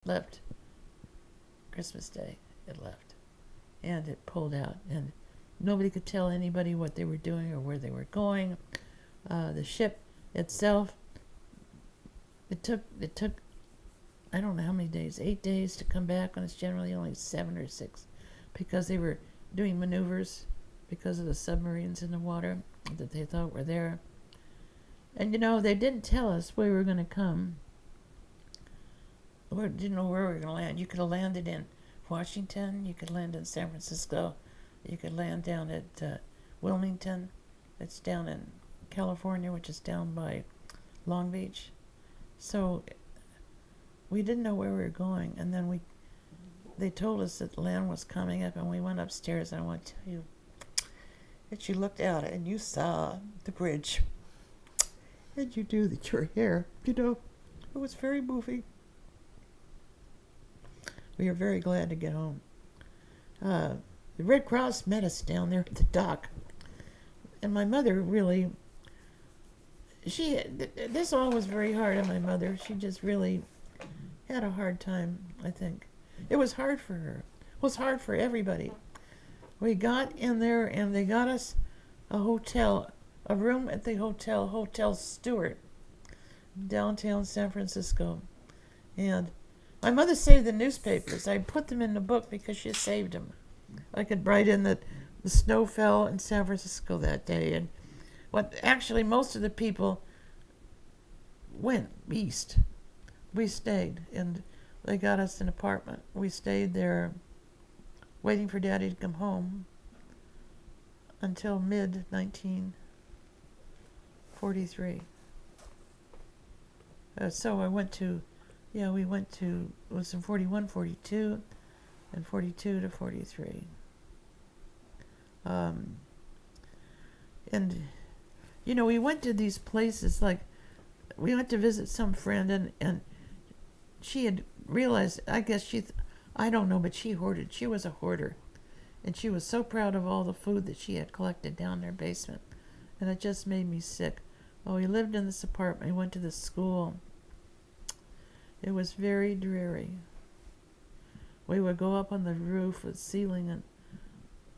left Christmas Day. It left. And it pulled out. And nobody could tell anybody what they were doing or where they were going. The ship itself, it took I don't know how many days, 8 days to come back, when it's generally only 7 or 6, because they were doing maneuvers because of the submarines in the water that they thought were there. And they didn't tell us where we were going to come. We didn't know where we were going to land. You could have landed in Washington, you could land in San Francisco, you could land down at Wilmington, it's down in California, which is down by Long Beach. So we didn't know where we were going, and then they told us that land was coming up, and we went upstairs, and I want to tell you that you looked out and you saw the bridge, and you knew that your hair, it was very moving. We were very glad to get home. The Red Cross met us down there at the dock, and my mother really, this all was very hard on my mother. She just really had a hard time, I think. It was hard for her. It was hard for everybody. We got in there and they got us a room at the Hotel Stewart, downtown San Francisco. And my mother saved the newspapers. I put them in the book because she saved them. I could write in that the snow fell in San Francisco that day. And actually most of the people went east. We stayed, and they got us an apartment. We stayed there waiting for Daddy to come home until mid-1943. So we went to, it was in 41, 42, and 42 to 43. And, we went to these places, like, we went to visit some friend, and she had realized, I guess I don't know, but she hoarded. She was a hoarder. And she was so proud of all the food that she had collected down in her basement. And it just made me sick. Oh, we lived in this apartment. We went to this school. It was very dreary. We would go up on the roof with ceiling and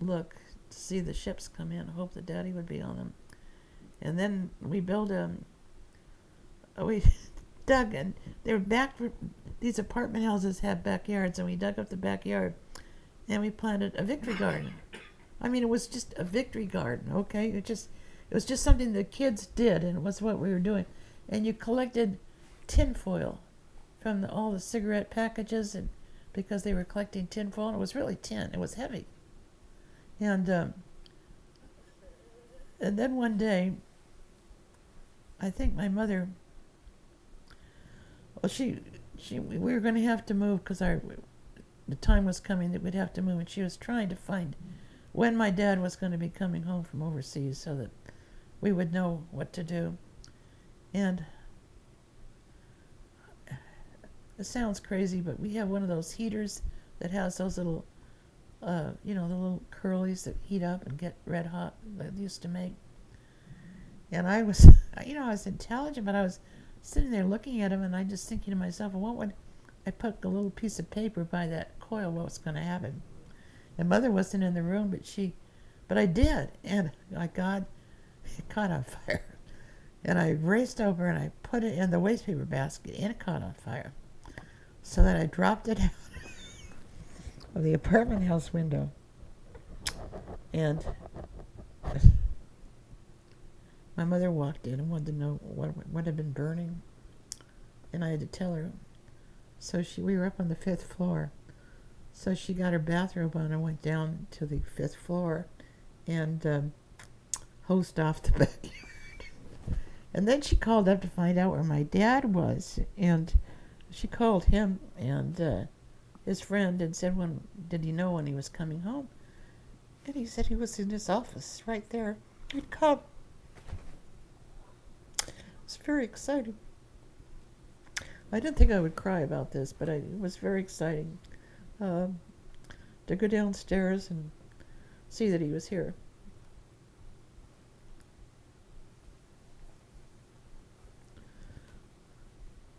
look to see the ships come in, hope that Daddy would be on them. And then we built we dug, and these apartment houses have backyards, and we dug up the backyard and we planted a victory garden. I mean, it was just a victory garden, okay? It was just something the kids did, and it was what we were doing. And you collected tinfoil from all the cigarette packages, and because they were collecting tinfoil, and it was really tin. It was heavy. And then one day, I think my mother, we were going to have to move because the time was coming that we'd have to move, and she was trying to find when my dad was going to be coming home from overseas so that we would know what to do. And it sounds crazy, but we have one of those heaters that has those little, the little curlies that heat up and get red hot that they used to make. And I was, I was intelligent, but I was sitting there looking at him, and I just thinking to myself, well, what would I put a little piece of paper by that coil, what was going to happen? And Mother wasn't in the room, but I did, and God, it caught on fire. And I raced over and I put it in the waste paper basket, and it caught on fire. So that I dropped it out of the apartment house window. And my mother walked in and wanted to know what had been burning. And I had to tell her. So we were up on the 5th floor. So she got her bathrobe on and went down to the 5th floor and hosed off the backyard. And then she called up to find out where my dad was. And she called him and his friend and said, did he know when he was coming home? And he said he was in his office right there. He'd come. It was very exciting. I didn't think I would cry about this, but it was very exciting to go downstairs and see that he was here.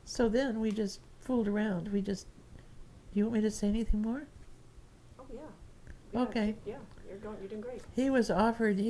So then we just fooled around. We just you want me to say anything more? Oh yeah. Okay. Yeah, you're doing great. He was offered.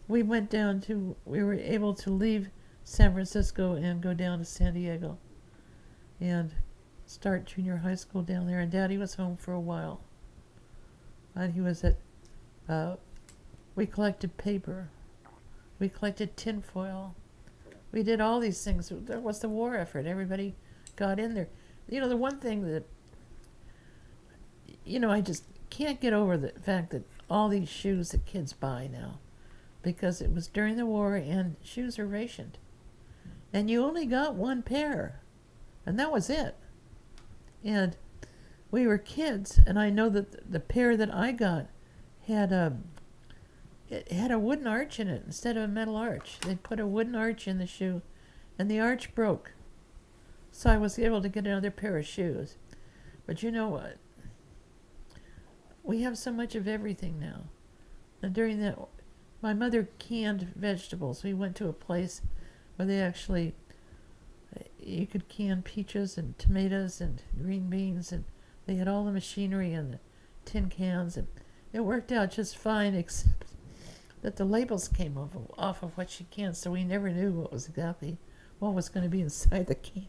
We went down to. We were able to leave San Francisco and go down to San Diego, and start junior high school down there. And Daddy was home for a while. And he was at. We collected paper. We collected tinfoil. We did all these things. There was the war effort. Everybody got in there. You know, the one thing that, I just can't get over the fact that all these shoes that kids buy now, because it was during the war and shoes are rationed. And you only got one pair, and that was it. And we were kids, and I know that the pair that I got had it had a wooden arch in it instead of a metal arch. They put a wooden arch in the shoe, and the arch broke. So I was able to get another pair of shoes. But you know what? We have so much of everything now. And during that, my mother canned vegetables. We went to a place where they actually, you could can peaches and tomatoes and green beans, and they had all the machinery and the tin cans, and it worked out just fine, except that the labels came off of what she canned, so we never knew what was going to be inside the can.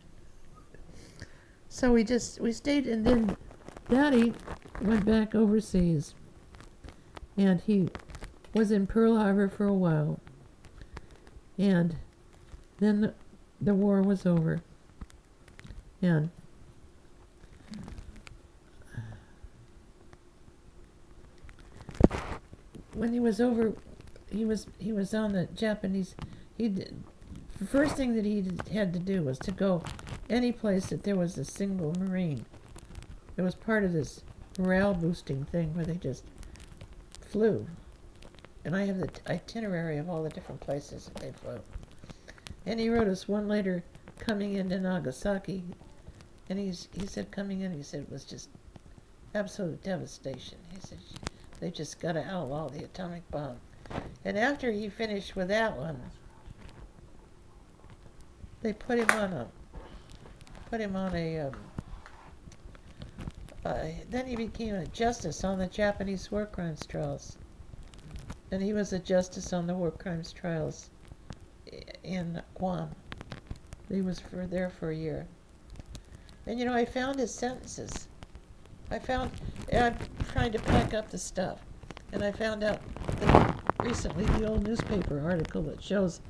So we stayed, and then Daddy went back overseas, and he was in Pearl Harbor for a while, and then the war was over, and when he was over, he was on the Japanese. The first thing that he had to do was to go any place that there was a single Marine. It was part of this morale boosting thing where they just flew. And I have the itinerary of all the different places that they flew. And he wrote us one letter coming into Nagasaki, and he said coming in, he said it was just absolute devastation. He said they just got to outlaw the atomic bomb. And after he finished with that one, they put him on a then he became a justice on the Japanese war crimes trials. And he was a justice on the war crimes trials in Guam. He was there for a year. And I found his sentences. I'm trying to pack up the stuff, and I found out that recently the old newspaper article that shows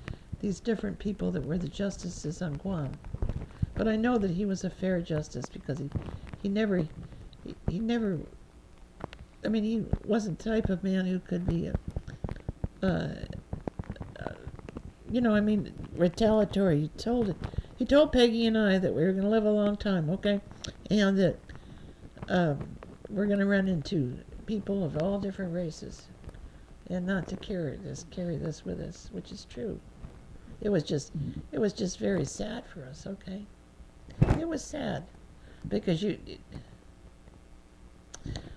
these different people that were the justices on Guam. But I know that he was a fair justice because he never, I mean, he wasn't the type of man who could be, retaliatory. He told Peggy and I that we were going to live a long time, okay? And that we're going to run into people of all different races, and not to carry this with us, which is true. It was just very sad for us, okay? It was sad because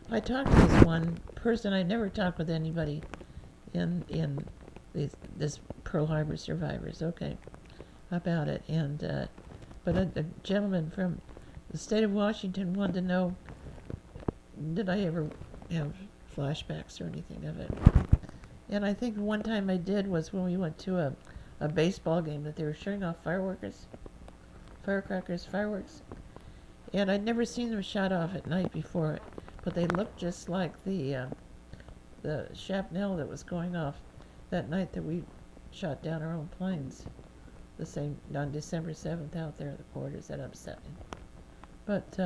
I talked to this one person. I never talked with anybody in this Pearl Harbor survivors, okay, about it. And but a gentleman from the state of Washington wanted to know, did I ever have flashbacks or anything of it? And I think one time I did was when we went to a baseball game that they were showing off fireworks. And I'd never seen them shot off at night before, but they looked just like the shrapnel that was going off that night that we shot down our own planes. The same on December 7th out there at the quarters. That upset me. But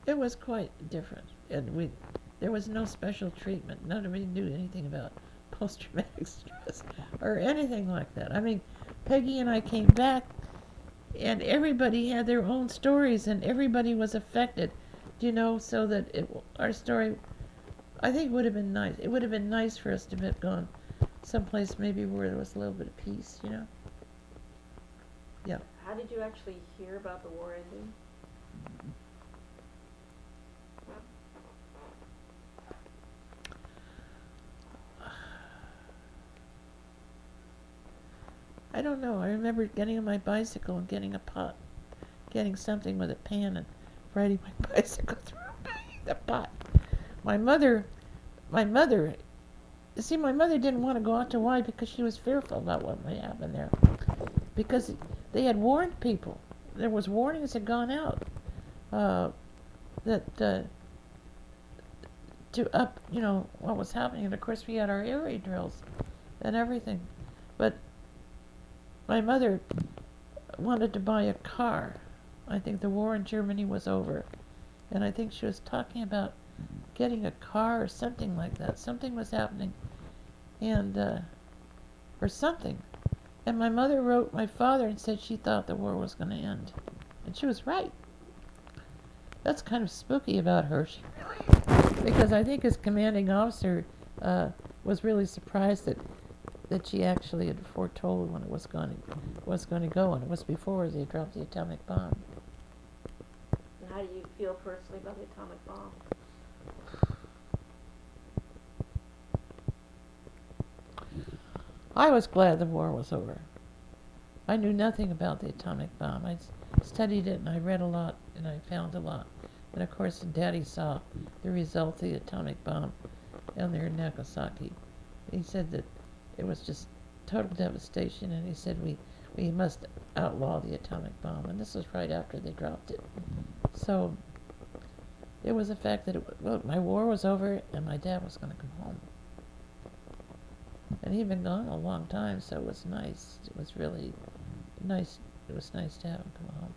it was quite different, and there was no special treatment. Nobody knew anything about post-traumatic stress or anything like that. I mean, Peggy and I came back, and everybody had their own stories, and everybody was affected, so that our story, I think, would have been nice. It would have been nice for us to have gone someplace maybe where there was a little bit of peace, Yeah. How did you actually hear about the war ending? don't know. I remember getting on my bicycle and getting a pot, getting something with a pan and riding my bicycle through the pot. My mother, my mother didn't want to go out to Y because she was fearful about what might happen there. Because they had warned people. There was warnings had gone out that to up, what was happening. And of course we had our area drills and everything. But my mother wanted to buy a car. I think the war in Germany was over. And I think she was talking about getting a car or something like that. Something was happening. And, or something. And my mother wrote my father and said she thought the war was going to end. And she was right. That's kind of spooky about her. Because I think his commanding officer was really surprised that she actually had foretold when it was going to go, and it was before they dropped the atomic bomb. And how do you feel personally about the atomic bomb? I was glad the war was over. I knew nothing about the atomic bomb. I studied it and I read a lot and I found a lot. And of course, Daddy saw the result of the atomic bomb down there in Nagasaki. He said that it was just total devastation, and he said we must outlaw the atomic bomb. And this was right after they dropped it. So it was the fact that my war was over and my dad was going to come home. And he'd been gone a long time, so it was nice. It was really nice. It was nice to have him come home.